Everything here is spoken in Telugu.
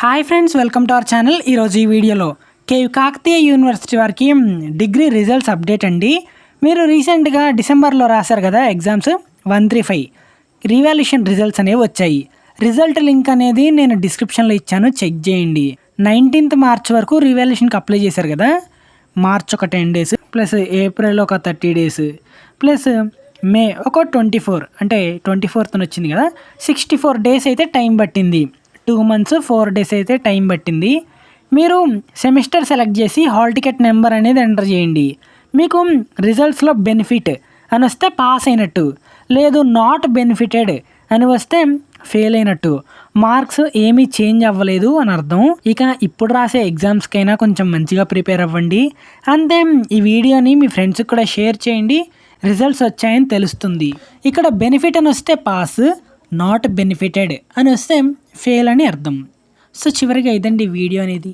Hi friends, welcome to our channel. ఈరోజు ఈ వీడియోలో కేయు కాకతీయ యూనివర్సిటీ వారికి డిగ్రీ రిజల్ట్స్ అప్డేట్ అండి. మీరు రీసెంట్గా డిసెంబర్లో రాశారు కదా ఎగ్జామ్స్ 135 రీవాల్యుయేషన్ రిజల్ట్స్ అనేవి వచ్చాయి. రిజల్ట్ లింక్ అనేది నేను డిస్క్రిప్షన్లో ఇచ్చాను, చెక్ చేయండి. 19th మార్చ్ వరకు రీవాల్యుయేషన్కి అప్లై చేశారు కదా, మార్చ్ ఒక 10 days ప్లస్ ఏప్రిల్ ఒక 30 days ప్లస్ మే ఒక 24 అంటే 24th వచ్చింది కదా, 64 days అయితే టైం పట్టింది. 2 months 4 days అయితే టైం పట్టింది. మీరు సెమిస్టర్ సెలెక్ట్ చేసి హాల్ టికెట్ నెంబర్ అనేది ఎంటర్ చేయండి. మీకు రిజల్ట్స్లో బెనిఫిట్ అని వస్తే పాస్ అయినట్టు, లేదు నాట్ బెనిఫిటెడ్ అని వస్తే ఫెయిల్ అయినట్టు. మార్క్స్ ఏమీ చేంజ్ అవ్వలేదు అని అర్థం. ఇక ఇప్పుడు రాసే ఎగ్జామ్స్కైనా కొంచెం మంచిగా ప్రిపేర్ అవ్వండి. అంతే, ఈ వీడియోని మీ ఫ్రెండ్స్కి కూడా షేర్ చేయండి. రిజల్ట్స్ వచ్చాయని తెలుస్తుంది. ఇక్కడ బెనిఫిట్ అని వస్తే పాస్, నాట్ బెనిఫిటెడ్ అని వస్తే ఫెయిల్ అని అర్థం. సో చివరిగా ఇదండి వీడియో అనేది.